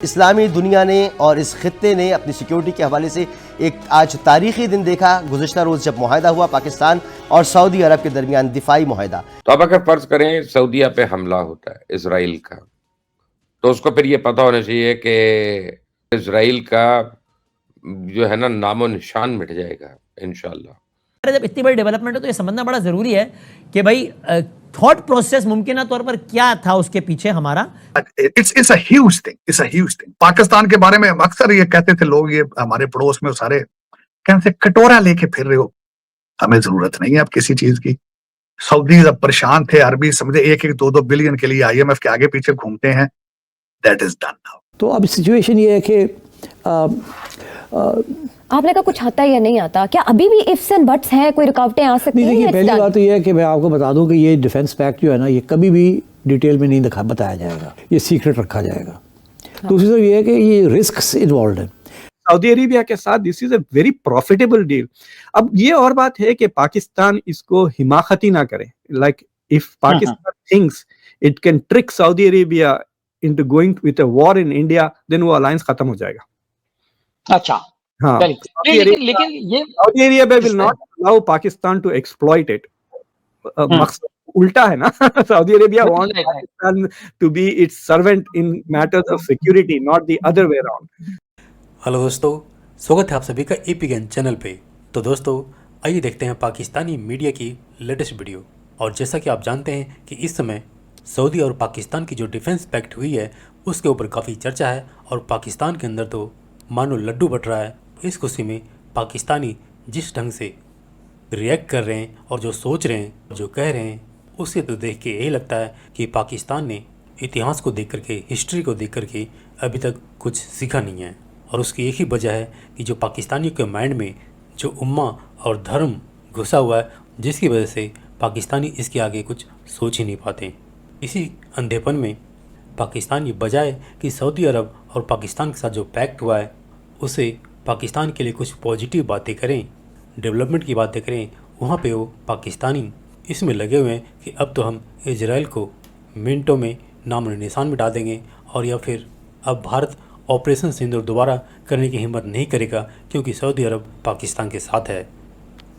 इस्लामी दुनिया ने और इस खित्ते ने अपनी सिक्योरिटी के हवाले से एक आज तारीखी दिन देखा। गुज़िश्ता रोज़ जब मुआहदा हुआ पाकिस्तान और सऊदी अरब के दरमियान दिफाई मुआहदा। तो अब अगर फर्ज करें सऊदीया पे हमला होता है इसराइल का, तो उसको फिर ये पता होना चाहिए कि इसराइल का जो है ना नामो निशान मिट जाएगा इंशाल्लाह। जब इतनी बड़ी डेवलपमेंट है तो ये समझना बड़ा जरूरी है कि भाई थॉट प्रोसेस मुमकिन तौर पर क्या था उसके पीछे हमारा। It's a huge thing. Pakistan के बारे में अक्सर ये कहते थे लोग, ये हमारे पड़ोस में सारे कहते थे कटोरा लेके फिर रहे हो, हमें जरूरत नहीं है अब किसी चीज की। सऊदी अब परेशान थे, अरबी समझे 1-2 बिलियन के लिए IMF के आगे पीछे घूमते हैं। That is done now. तो अब सिचुएशन ये है कि आपने कहा कुछ आता या नहीं आता, क्या अभी भी इफ्स एंड बट्स हैं, कोई रुकावटें आ सकती हैं? देखिए, पहली बात तो ये है कि मैं आपको बता दूं कि ये डिफेंस पैक्ट जो है ना, ये कभी भी डिटेल में नहीं बताया जाएगा, ये सीक्रेट रखा जाएगा। दूसरी तरफ ये है कि ये रिस्क्स इन्वॉल्व है। सऊदी अरेबिया के साथ this is a very profitable deal. अब ये और बात है कि पाकिस्तान इसको हिमाकती ना करे। Like if Pakistan thinks it can trick Saudi Arabia into going with a war in India, then वो अलायंस खत्म हो जाएगा। अच्छा, हाँ, लेकिन ये Saudi Arabia will not allow Pakistan to exploit it. मकसद उल्टा है ना। Saudi Arabia want Pakistan to be its servant in matters of security, not the other way around. Hello दोस्तों, स्वागत है आप सभी का एपी ज्ञान चैनल पे। तो दोस्तों आइए देखते हैं पाकिस्तानी मीडिया की लेटेस्ट वीडियो। और जैसा कि आप जानते हैं कि इस समय सऊदी और पाकिस्तान की जो डिफेंस पैक्ट हुई है उसके ऊपर काफ़ी चर्चा है और पाकिस्तान के अंदर तो मानो लड्डू बट रहा है। इस खुशी में पाकिस्तानी जिस ढंग से रिएक्ट कर रहे हैं और जो सोच रहे हैं, जो कह रहे हैं, उसे तो देख के यही लगता है कि पाकिस्तान ने इतिहास को देख करके, हिस्ट्री को देख करके अभी तक कुछ सीखा नहीं है। और उसकी एक ही वजह है कि जो पाकिस्तानियों के माइंड में जो उम्मा और धर्म घुसा हुआ है, जिसकी वजह से पाकिस्तानी इसके आगे कुछ सोच ही नहीं पाते। इसी अंधेपन में पाकिस्तानी बजाय कि सऊदी अरब और पाकिस्तान के साथ जो पैक्ट हुआ है उसे पाकिस्तान के लिए कुछ पॉजिटिव बातें करें, डेवलपमेंट की बातें करें, वहाँ पे वो पाकिस्तानी इसमें लगे हुए हैं कि अब तो हम इजराइल को मिनटों में नाम निशान मिटा देंगे और या फिर अब भारत ऑपरेशन सिंदूर दोबारा करने की हिम्मत नहीं करेगा क्योंकि सऊदी अरब पाकिस्तान के साथ है।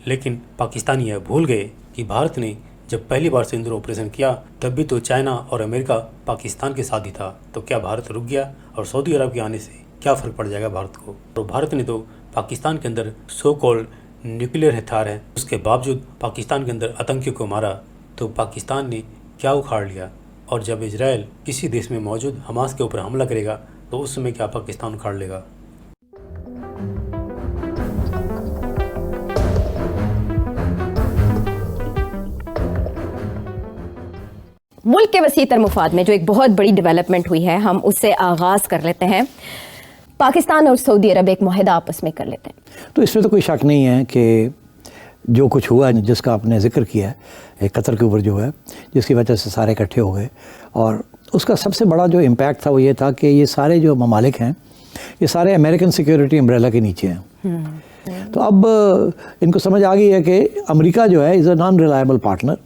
लेकिन पाकिस्तानी यह भूल गए कि भारत ने जब पहली बार सिंदूर ऑपरेशन किया तब भी तो चाइना और अमेरिका पाकिस्तान के साथ ही था। तो क्या भारत रुक गया? और सऊदी अरब के आने से क्या फ़र्क पड़ जाएगा भारत को? तो भारत ने तो पाकिस्तान के अंदर सो कॉल्ड न्यूक्लियर हथियार है, उसके बावजूद पाकिस्तान के अंदर आतंकियों को मारा। तो पाकिस्तान ने क्या उखाड़ लिया? और जब इजराइल किसी देश में मौजूद हमास के ऊपर हमला करेगा तो उस समय क्या पाकिस्तान उखाड़ लेगा? मुल्क के वसीतर मुफाद में जो एक बहुत बड़ी डेवलपमेंट हुई है, हम उससे आगाज़ कर लेते हैं। पाकिस्तान और सऊदी अरब एक मुआहदा आपस में कर लेते हैं। तो इसमें तो कोई शक नहीं है कि जो कुछ हुआ है, जिसका आपने जिक्र किया है, कतर के ऊपर जो है, जिसकी वजह से सारे इकट्ठे हो गए, और उसका सबसे बड़ा जो इम्पैक्ट था वो ये था कि ये सारे जो ममालिक हैं ये सारे अमेरिकन सिक्योरिटी अम्ब्रेला के नीचे हैं। तो अब इनको समझ आ गई है कि अमेरिका जो है is a non reliable partner,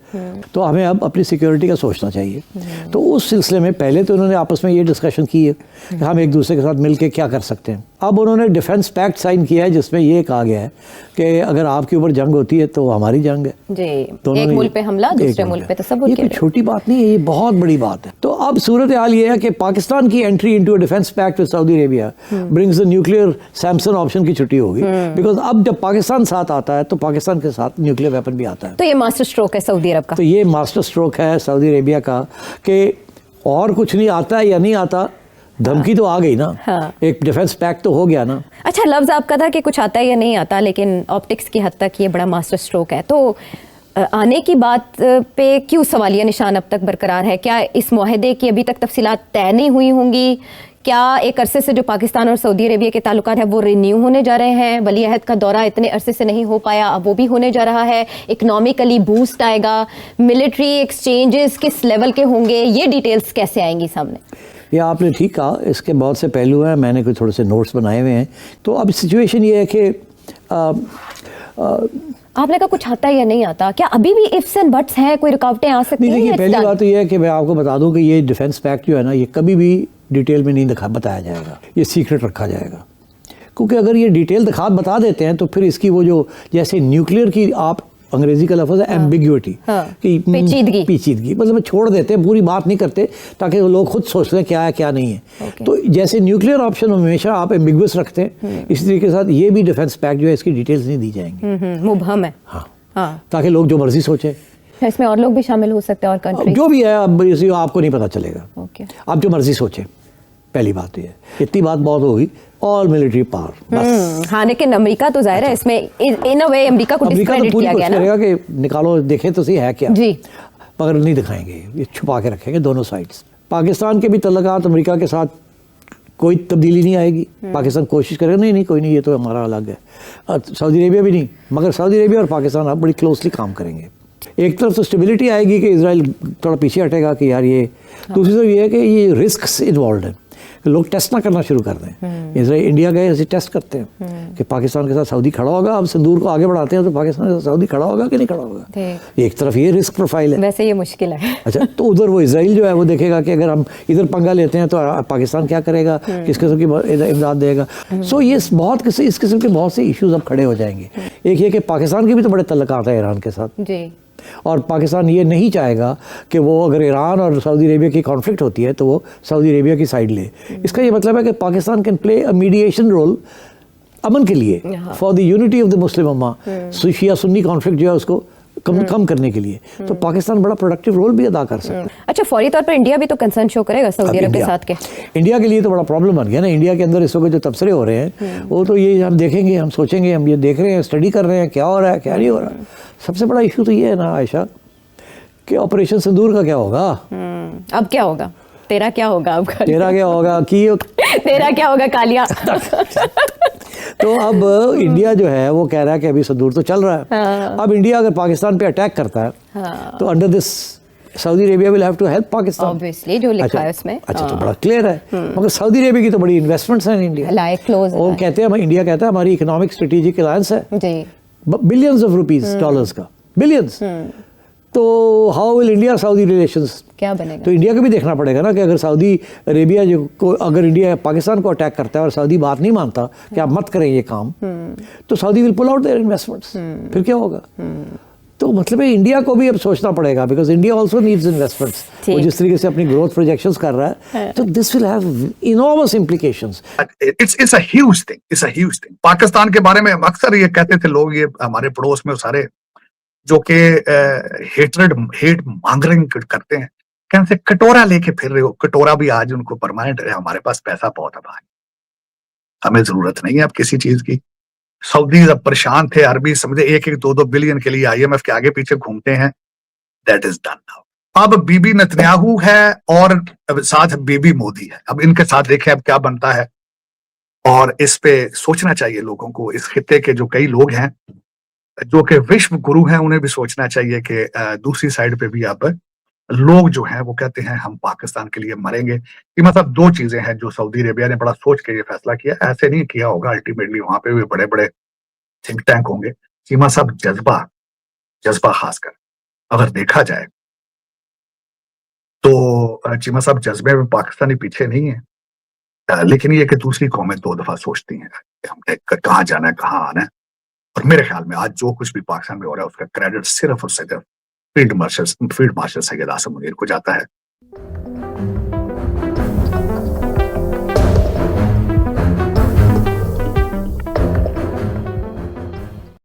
तो हमें अब अपनी सिक्योरिटी का सोचना चाहिए। तो उस सिलसिले में पहले तो उन्होंने आपस में ये डिस्कशन की है कि हम एक दूसरे के साथ मिलकर क्या कर सकते हैं। अब उन्होंने डिफेंस पैक्ट साइन किया है जिसमें ये कहा गया है कि अगर आपके ऊपर जंग होती है तो हमारी जंग है जी। एक मुल्क पे हमला, दूसरे मुल्क पे तसव्वुर। ये कोई छोटी बात नहीं है, ये बहुत बड़ी बात है। तो अब सूरत हाल ये है कि पाकिस्तान की entry into a defence pact with Saudi Arabia brings the nuclear Samson option की छुट्टी होगी। बिकॉज अब जब पाकिस्तान साथ आता है तो पाकिस्तान के साथ न्यूक्लियर वेपन भी आता है। तो ये मास्टर स्ट्रोक है सऊदी अरब का। तो ये मास्टर स्ट्रोक है सऊदी अरेबिया का कि और कुछ नहीं आता है या नहीं आता, धमकी तो आ गई ना। हाँ। एक डिफेंस पैक्ट तो हो गया ना। अच्छा, लफ्ज़ आपका था कि कुछ आता है या नहीं आता, लेकिन ऑप्टिक्स की हद तक ये बड़ा मास्टर स्ट्रोक है। तो आने की बात पे क्यों सवालिया निशान अब तक बरकरार है? क्या इस मुआहदे की अभी तक तफसीलात तय नहीं हुई होंगी? क्या एक अरसे से जो पाकिस्तान और सऊदी अरेबिया के ताल्लुकात है वो रिन्यू होने जा रहे हैं? वली अहद का दौरा इतने अरसे से नहीं हो पाया, अब वो भी होने जा रहा है। इकनॉमिकली बूस्ट आएगा, मिलिट्री एक्सचेंजेस किस लेवल के होंगे, ये डिटेल्स कैसे आएंगी सामने? ये आपने ठीक कहा, इसके बहुत से पहलू हैं, मैंने कोई थोड़े से नोट्स बनाए हुए हैं। तो अब सिचुएशन ये है कि आपने कहा कुछ आता है या नहीं आता, क्या अभी भी इफ्स एंड बट्स हैं, कोई रुकावटें आ सकती हैं? देखिए, पहली बात तो ये है कि मैं आपको बता दूं कि ये डिफेंस पैक्ट जो है ना, ये कभी भी डिटेल में नहीं बताया जाएगा, ये सीक्रेट रखा जाएगा। क्योंकि अगर ये डिटेल बता देते हैं तो फिर इसकी वो जो जैसे न्यूक्लियर की आप अंग्रेजी का लफ्ज़ है एम्बिग्यूटी, कि पेचीदगी, मतलब छोड़ देते हैं, पूरी बात नहीं करते ताकि लोग खुद सोच लें क्या है क्या नहीं है। तो जैसे न्यूक्लियर ऑप्शन हमेशा आप एम्बिग्यूअस रखते हैं, इसी तरीके के साथ ये भी डिफेंस पैक्ट जो है इसकी डिटेल्स नहीं दी जाएंगी, मुबहम है। हाँ, ताकि लोग जो मर्जी सोचे। इसमें और लोग भी शामिल हो सकते हैं और कंट्री जो भी है, अब इसी आपको नहीं पता चलेगा, आप जो मर्जी सोचे। पहली बात तो ये, इतनी बात बहुत होगी, ऑल मिलिट्री पावर बस। हाँ, लेकिन अमेरिका तो जाहिर है इसमें इन अ वे अमेरिका को डिस्क्रेडिट किया गया ना कि निकालो देखें तो सही है क्या जी, मगर नहीं दिखाएंगे, ये छुपा के रखेंगे दोनों साइड्स। पाकिस्तान के भी तल्लुकात अमेरिका के साथ कोई तब्दीली नहीं आएगी। पाकिस्तान कोशिश करेगा नहीं कोई नहीं, ये तो हमारा अलग है। सऊदी अरेबिया भी नहीं, मगर सऊदी अरेबिया और पाकिस्तान अब बड़ी क्लोजली काम करेंगे। एक तरफ तो स्टेबिलिटी आएगी कि इजराइल थोड़ा पीछे हटेगा कि यार ये, दूसरी तरफ ये है कि ये रिस्क इन्वॉल्व है, लोग टेस्ट ना करना शुरू कर दें। इसराइल इंडिया गए ऐसे टेस्ट करते हैं कि पाकिस्तान के साथ सऊदी खड़ा होगा, अब सिंदूर को आगे बढ़ाते हैं तो पाकिस्तान के साथ सऊदी खड़ा होगा कि नहीं खड़ा होगा। एक तरफ ये रिस्क प्रोफाइल है, वैसे ये मुश्किल है। अच्छा, तो उधर वो इजराइल जो है वो देखेगा कि अगर हम इधर पंगा लेते हैं तो पाकिस्तान क्या करेगा, किस किस्म की इमदाद देगा। सो ये बहुत इस किस्म के बहुत से इश्यूज अब खड़े हो जाएंगे। एक ये कि पाकिस्तान के भी तो बड़े तल्लुकात है ईरान के साथ जी, और पाकिस्तान ये नहीं चाहेगा कि वो अगर ईरान और सऊदी अरेबिया की कॉन्फ्लिक्ट होती है तो वो सऊदी अरेबिया की साइड ले। इसका ये मतलब है कि Pakistan can play a mediation role अमन के लिए, for the unity of the Muslim उम्मा, शिया सुन्नी कॉन्फ्लिक्ट जो है उसको कम करने के लिए। तो पाकिस्तान बड़ा प्रोडक्टिव रोल भी अदा कर सकता है। अच्छा, फौरी तौर पर इंडिया भी तो कंसर्न शो करेगा सऊदी अरब के साथ के। इंडिया के लिए तो बड़ा प्रॉब्लम बन गया ना। इंडिया के अंदर इस वक्त जो तबसरे हो रहे हैं वो तो ये हम देखेंगे, हम सोचेंगे, हम ये देख रहे हैं, स्टडी कर रहे हैं क्या हो रहा है क्या नहीं हो रहा। सबसे बड़ा इशू तो ये है ना आयशा कि ऑपरेशन सिंदूर का क्या होगा। अब क्या होगा, तेरा क्या होगा, अब तेरा क्या होगा कि तेरा क्या होगा कालिया। तो अब इंडिया जो है वो कह रहा है कि अभी सिंदूर तो चल रहा है। अब इंडिया अगर पाकिस्तान पे अटैक करता है तो under this Saudi Arabia will have to help Pakistan, obviously, जो लिखा है उसमें। अच्छा, तो बड़ा क्लियर है। मगर सऊदी अरेबिया की तो बड़ी इन्वेस्टमेंट्स हैं इंडिया, लाइक क्लोज, वो कहते हैं, इंडिया कहता है हमारी इकोनॉमिक स्ट्रेटेजिक अलायंस है जी, बिलियंस ऑफ रुपीस, डॉलर्स का बिलियंस। तो how will India Saudi relations क्या बनेगा। तो इंडिया को भी देखना पड़ेगा ना कि अगर सऊदी अरेबिया जो को अगर इंडिया पाकिस्तान को अटैक करता है और सऊदी बात नहीं मानता कि आप मत करें ये काम, तो Saudi will pull out their investments, फिर क्या होगा। तो मतलब है इंडिया को भी अब सोचना पड़ेगा, because India also needs investments. वो जिस तरीके से अपनी ग्रोथ प्रोजेक्शंस कर रहा है, तो this will have enormous implications. It's a huge thing, it's a huge thing. Pakistan के बारे में अक्सर ये कहते थे लोग, ये हमारे पड़ोस में सारे जो कि हेट मॉन्गरिंग करते हैं, कहते से कटोरा लेके फिर रहे हो। कटोरा भी आज उनको परमानेंट है, हमारे पास पैसा बहुत है भाई, हमें जरूरत नहीं है अब किसी चीज की। सऊदी अब परेशान थे, अरबी समझे 1-2 बिलियन के लिए IMF के आगे पीछे घूमते हैं। That is done now. अब बीबी नेतन्याहू है और साथ बीबी मोदी है। अब इनके साथ देखें अब क्या बनता है, और इस पे सोचना चाहिए लोगों को। इस खित्ते के जो कई लोग हैं जो कि विश्व गुरु हैं, उन्हें भी सोचना चाहिए कि दूसरी साइड पे भी अब लोग जो हैं वो कहते हैं हम पाकिस्तान के लिए मरेंगे। कि मतलब दो चीजें हैं जो सऊदी अरेबिया ने बड़ा सोच के ये फैसला किया, ऐसे नहीं किया होगा। अल्टीमेटली वहां पे भी बड़े बड़े थिंक टैंक होंगे। चीमा साहब जज्बा खासकर अगर देखा जाए तो चीमा साहब जज्बे में पाकिस्तानी पीछे नहीं है, लेकिन ये कि दूसरी कौमें 2 दफा सोचती हैं कि हमने कहाँ जाना है, कहाँ आना है। और मेरे ख्याल में आज जो कुछ भी पाकिस्तान में हो रहा है उसका क्रेडिट सिर्फ और सिर्फ फील्ड मार्शल सैयद आसिम मुनीर को जाता है।